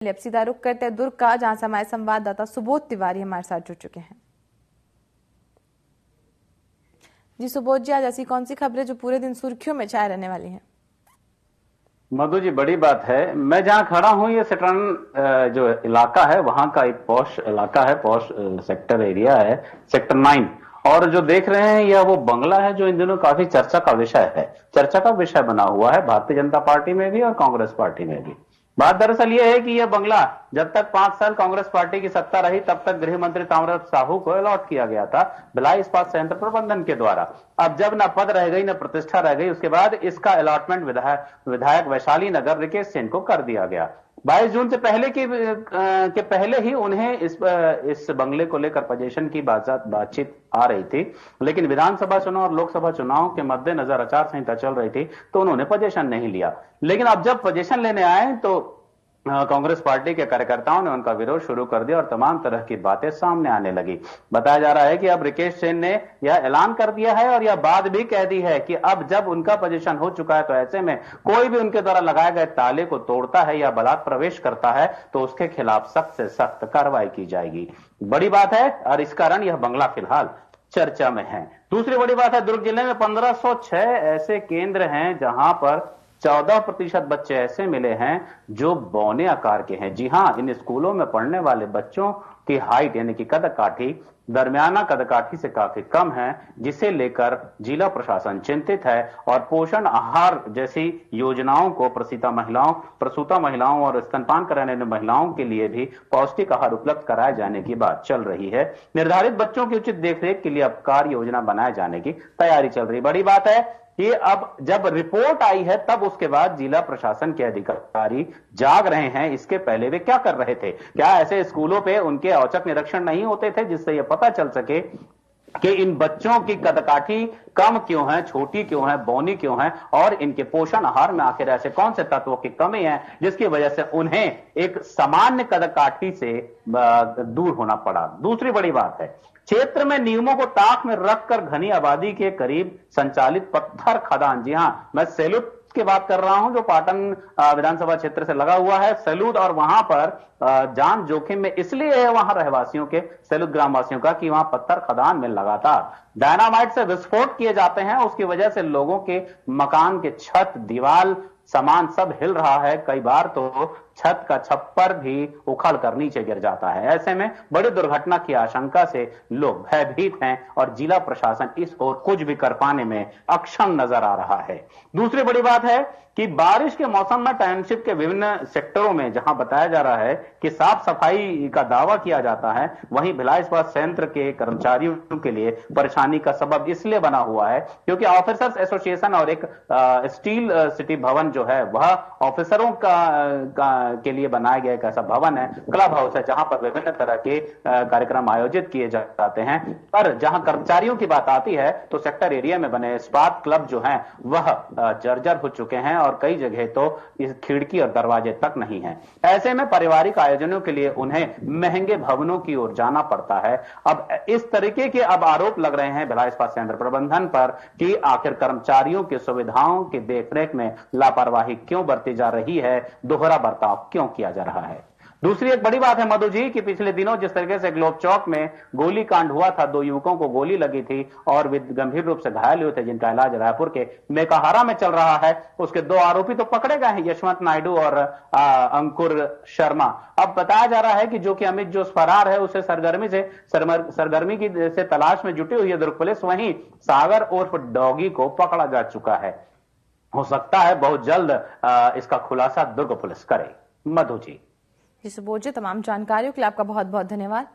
अब सीधा रुख करते हैं दुर्ग का, जहां से हमारे संवाददाता सुबोध तिवारी हमारे साथ जुड़ चुके हैं। जी सुबोध जी, आज ऐसी कौन सी खबरें जो पूरे दिन सुर्खियों में छाए रहने वाली हैं? मधु जी, बड़ी बात है। मैं जहां खड़ा हूं ये सेक्टर जो इलाका है वहां का एक पॉश इलाका है, पॉश सेक्टर एरिया है, सेक्टर 9। और जो देख रहे हैं यह वो बंगला है जो इन दिनों काफी चर्चा का विषय है, चर्चा का विषय बना हुआ है भारतीय जनता पार्टी में भी और कांग्रेस पार्टी में भी। बात दरअसल यह है कि यह बंगला जब तक 5 साल कांग्रेस पार्टी की सत्ता रही तब तक गृह मंत्री ताम्रध्वज साहू को अलॉट किया गया था भिलाई इस्पात संयंत्र प्रबंधन के द्वारा। अब जब न पद रह गई न प्रतिष्ठा रह गई, उसके बाद इसका अलॉटमेंट विधायक वैशाली नगर रिकेश सेन को कर दिया गया। 22 जून से पहले ही उन्हें इस बंगले को लेकर पोजीशन की बातचीत आ रही थी, लेकिन विधानसभा चुनाव और लोकसभा चुनाव के मद्देनजर आचार संहिता चल रही थी तो उन्होंने पोजीशन नहीं लिया। लेकिन अब जब पोजीशन लेने आए तो कांग्रेस पार्टी के कार्यकर्ताओं ने उनका विरोध शुरू कर दिया और तमाम तरह की बातें सामने आने लगी। बताया जा रहा है कि अब रिकेश सेन ने यह ऐलान कर दिया है और यह बात भी कह दी है कि अब जब उनका पोजीशन हो चुका है तो ऐसे में कोई भी उनके द्वारा लगाए गए ताले को तोड़ता है या बलात् प्रवेश करता है तो उसके खिलाफ सख्त से सख्त कार्रवाई की जाएगी। बड़ी बात है और इस कारण यह बंगला फिलहाल चर्चा में है। दूसरी बड़ी बात है, दुर्ग जिले में 1506 ऐसे केंद्र हैं जहां पर 14% बच्चे ऐसे मिले हैं जो बौने आकार के हैं। जी हां, इन स्कूलों में पढ़ने वाले बच्चों की हाइट यानी कि कद काठी दरमियाना कद काठी से काफी कम है, जिसे लेकर जिला प्रशासन चिंतित है और पोषण आहार जैसी योजनाओं को प्रसूता महिलाओं और स्तनपान कराने वाली महिलाओं के लिए भी पौष्टिक आहार उपलब्ध कराए जाने की बात चल रही है। निर्धारित बच्चों की उचित देखरेख के लिए अब कार्य योजना बनाए जाने की तैयारी चल रही। बड़ी बात है कि अब जब रिपोर्ट आई है तब उसके बाद जिला प्रशासन के अधिकारी जाग रहे हैं। इसके पहले वे क्या कर रहे थे? क्या ऐसे स्कूलों पे उनके औचक निरीक्षण नहीं होते थे जिससे यह पता चल सके कि इन बच्चों की कदकाठी कम क्यों है, छोटी क्यों है, बौनी क्यों है और इनके पोषण आहार में आखिर ऐसे कौन से तत्वों की कमी है जिसकी वजह से उन्हें एक सामान्य कदकाठी से दूर होना पड़ा। दूसरी बड़ी बात है, क्षेत्र में नियमों को ताक में रखकर घनी आबादी के करीब संचालित पत्थर खदान, जी हां मैं सैलूद की बात कर रहा हूं जो पाटन विधानसभा क्षेत्र से लगा हुआ है, सैलूद, और वहां पर जान जोखिम में इसलिए है वहां रहवासियों के, सैलूद ग्रामवासियों का, कि वहां पत्थर खदान में लगातार डायनामाइट से विस्फोट किए जाते हैं। उसकी वजह से लोगों के मकान के छत, दीवार, सामान सब हिल रहा है। कई बार तो छत का छप्पर भी उखड़ कर नीचे गिर जाता है। ऐसे में बड़ी दुर्घटना की आशंका से लोग भयभीत हैं और जिला प्रशासन इस ओर कुछ भी कर पाने में अक्षम नजर आ रहा है। दूसरी बड़ी बात है कि बारिश के मौसम में टाउनशिप के विभिन्न सेक्टरों में जहां बताया जा रहा है कि साफ सफाई का दावा किया जाता है, वहीं भिलाई इस्पात संयंत्र के कर्मचारियों के लिए परेशानी का सबब इसलिए बना हुआ है क्योंकि ऑफिसर्स एसोसिएशन और एक स्टील सिटी भवन जो है वह ऑफिसरों के लिए बनाया गया एक ऐसा भवन है, क्लब हाउस है, जहां पर विभिन्न तरह के कार्यक्रम आयोजित किए जाते हैं। पर जहां कर्मचारियों की बात आती है तो सेक्टर एरिया में बने इस्पात क्लब जो हैं वह जर्जर हो चुके हैं और कई जगह तो इस खिड़की और दरवाजे तक नहीं है। ऐसे में पारिवारिक आयोजनों के लिए उन्हें महंगे भवनों की ओर जाना पड़ता है। अब इस तरीके के अब आरोप लग रहे हैं भिलाई इस्पात संयंत्र प्रबंधन पर कि आखिर कर्मचारियों की सुविधाओं की देखरेख में लापरवाही क्यों बरती जा रही है, दोहरा बर्ताव क्यों किया जा रहा है। दूसरी एक बड़ी बात है मधु जी कि पिछले दिनों जिस तरीके से ग्लोब चौक में गोली कांड हुआ था, 2 युवकों को गोली लगी थी और वे गंभीर रूप से घायल हुए थे जिनका इलाज रायपुर के मेकाहारा में चल रहा है। उसके 2 आरोपी तो पकड़े गए हैं, यशवंत नायडू और अंकुर शर्मा। अब बताया जा रहा है कि जो कि अमित जो फरार है उसे सरगर्मी की से तलाश में जुटी हुई है दुर्ग पुलिस। वहीं सागर उर्फ डॉगी को पकड़ा जा चुका है। हो सकता है बहुत जल्द इसका खुलासा दुर्ग पुलिस करे। मधु जी। सुबोध जी, तमाम जानकारियों के लिए आपका बहुत बहुत धन्यवाद।